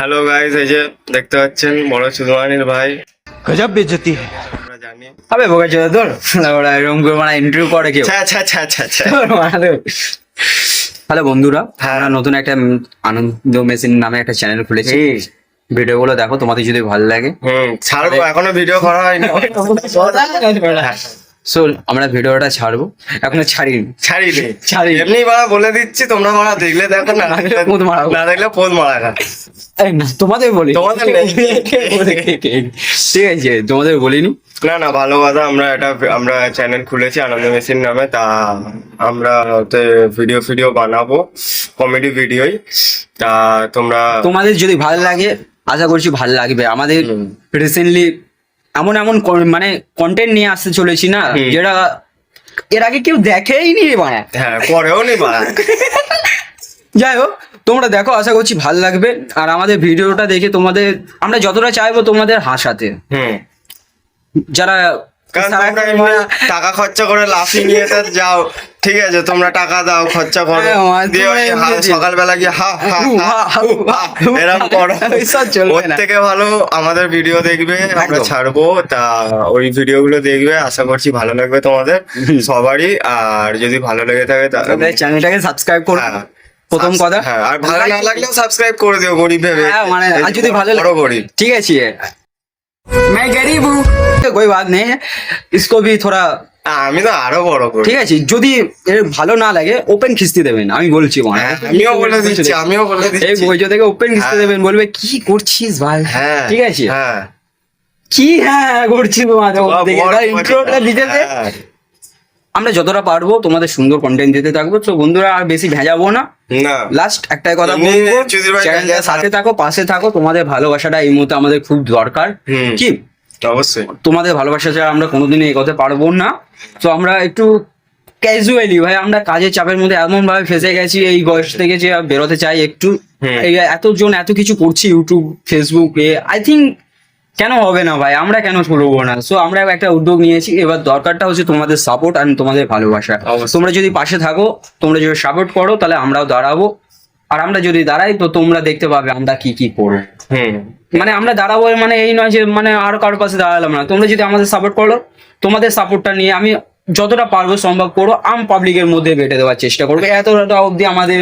Hello guys, এই যে দেখতে পাচ্ছেন বড় সুধমানির ভাই। गजब बेइज्जती है। আমরা জানি। अबे बोका चोदा তোর ওরা এরকম করে মানে ইন্টারভিউ করে কেউ ছ্যা ছ্যা ছ্যা ছ্যা ছ্যা। হ্যালো বন্ধুরা, হ্যাঁ। আমরা নতুন একটা আনন্দ মেশিন নামে একটা চ্যানেল খুলেছি। ভিডিওগুলো দেখো, তোমাদের যদি ভালো লাগে। ছাড়বো, এখনো ভিডিও করা হয়নি। সো আমরা ভিডিওটা ছাড়বো, এখনো ছাড়িনি। ছাড়ি এমনি বাড়া বলে দিচ্ছি, তোমরা বাড়া দেখলে দেখো, না দেখলে পোদ মারাবো। না দেখলে পোদ মারা খা। এই না, তোমাদের বলি, তোমাদের নেই। ঠিক আছে, তোমাদের বলিনি। না না, ভালো কথা। আমরা চ্যানেল খুলেছি আনন্দ মেশিন নামে। তা আমরা ভিডিও বানাবো, কমেডি ভিডিওই। তা তোমাদের যদি ভালো লাগে, আশা করছি ভালো লাগবে। আমাদের রিসেন্টলি এমন মানে কন্টেন্ট নিয়ে আসতে চলেছি না, যেটা এর আগে কেউ দেখেই নি বাড়া। হ্যাঁ, পরেও নি বাড়া। যাই হোক, তোমরা দেখো, আশা করছি ভালো লাগবে। আর আমাদের ভিডিওটা দেখে আমরা যতটা চাইবো তোমাদের হাসাতে, যারা কারণ তোমরা এমনি টাকা খরচা করে লাফি নিয়ে তো যাও, ঠিক আছে, তোমরা টাকা দাও, খরচা করো, দিয়ে ওই সকালবেলা গিয়ে হা হা হা এরকম করো। ওর থেকে ভালো আমাদের ভিডিও দেখবে, আমরা ছাড়বো। তা ওই ভিডিওগুলো দেখবে, আশা করছি ভালো লাগবে তোমাদের সবারই। আর যদি ভালো লেগে থাকে তাহলে চ্যানেলটাকে সাবস্ক্রাইব করো। প্রথম কথা, হ্যাঁ, আর ভালো না লাগলেও সাবস্ক্রাইব করে দিও, গরিব ভেবে। মানে আর যদি ভালো বড় গরিব, ঠিক আছে, मैं गरीब हूँ, कोई बात नहीं है, इसको भी थोड़ा। আমি তো আরো বড় গরিব। ঠিক আছে, যদি এর ভালো না লাগে ওপেন খিস্তি দেবেন, আমি বলছি। আমিও বলে দিচ্ছি এই বইটা থেকে ওপেন খিস্তি দেবেন, বলবে কি করছিস ভাই। হ্যাঁ, ঠিক আছে, হ্যাঁ, কি হ্যাঁ করছিস ইন্ট্রোটা দিতে দে। আমরা যতটা পারবো তোমাদের সুন্দর কন্টেন্ট দিতে থাকবো। তো বন্ধুরা, আর বেশি ভেজাবো না। লাস্ট একটাই কথা বলবো, চ্যানেলের সাথে থাকো, পাশে থাকো। তোমাদের ভালোবাসাটা এই মুহূর্তে আমাদের খুব দরকার। কি অবশ্যই, তোমাদের ভালোবাসা ছাড়া আমরা কোনোদিনই এগোতে পারবো না। তো আমরা একটু ক্যাজুয়ালি ভাই, আমরা কাজের চাপের মধ্যে এমন ভাবে ফেসে গেছি, এই বয়স থেকে যে বেরোতে চাই একটু। এই এতজন এত কিছু করছি ইউটিউব, ফেসবুকে, আই থিঙ্ক কেন হবে না ভাই, আমরা কেন করবো না। সো আমরা একটা উদ্যোগ নিয়েছি। এবার দরকারটা হচ্ছে তোমাদের সাপোর্ট আর তোমাদের ভালোবাসা। তোমরা যদি পাশে থাকো, তোমরা যদি সাপোর্ট করো, তাহলে আমরাও দাঁড়াবো। আর আমরা যদি দাঁড়াই, তো তোমরা দেখতে পাবে আমরা কি করবো। মানে আমরা দাঁড়াবো মানে এই নয় যে মানে আর কারোর পাশে দাঁড়ালাম না। তোমরা যদি আমাদের সাপোর্ট করো, তোমাদের সাপোর্টটা নিয়ে আমি যতটা পারবো সম্ভব করবো, পাবলিকের মধ্যে বেটে দেওয়ার চেষ্টা করবো। এতটা অব্দি আমাদের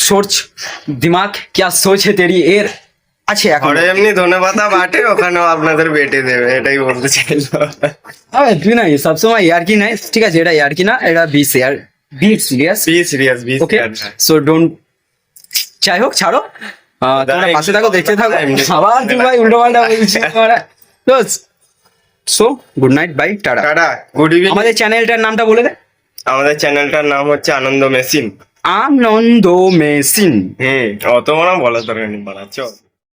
সোচ দিমাগ क्या सोच है तेरी এর আছে। এখন এমনি ধন্যবাদ বাটে, ওখানেও আপনাদের বেটে দেবে, এটাই বলতে চাইলো। তুই না সবসময় ইয়ার্কি নাই, ঠিক আছে, এটা ইয়ার্কি না, এটা be serious. Okay, so don't. যাই হোক, ছাড়ো, তোমরা পাশে থাকো, দেখতে থাকো। আবার তুই ভাই উল্টো পাল্টা বলছিস। সো গুড নাইট, বাই, টাটা। Good evening. আমাদের চ্যানেলটার নামটা বলে দে। আমাদের চ্যানেলটার নাম হচ্ছে আনন্দ মেশিন। আনন্দ মেশিন। অত বড় বলা দরকার নেই, বানাচ্ছ।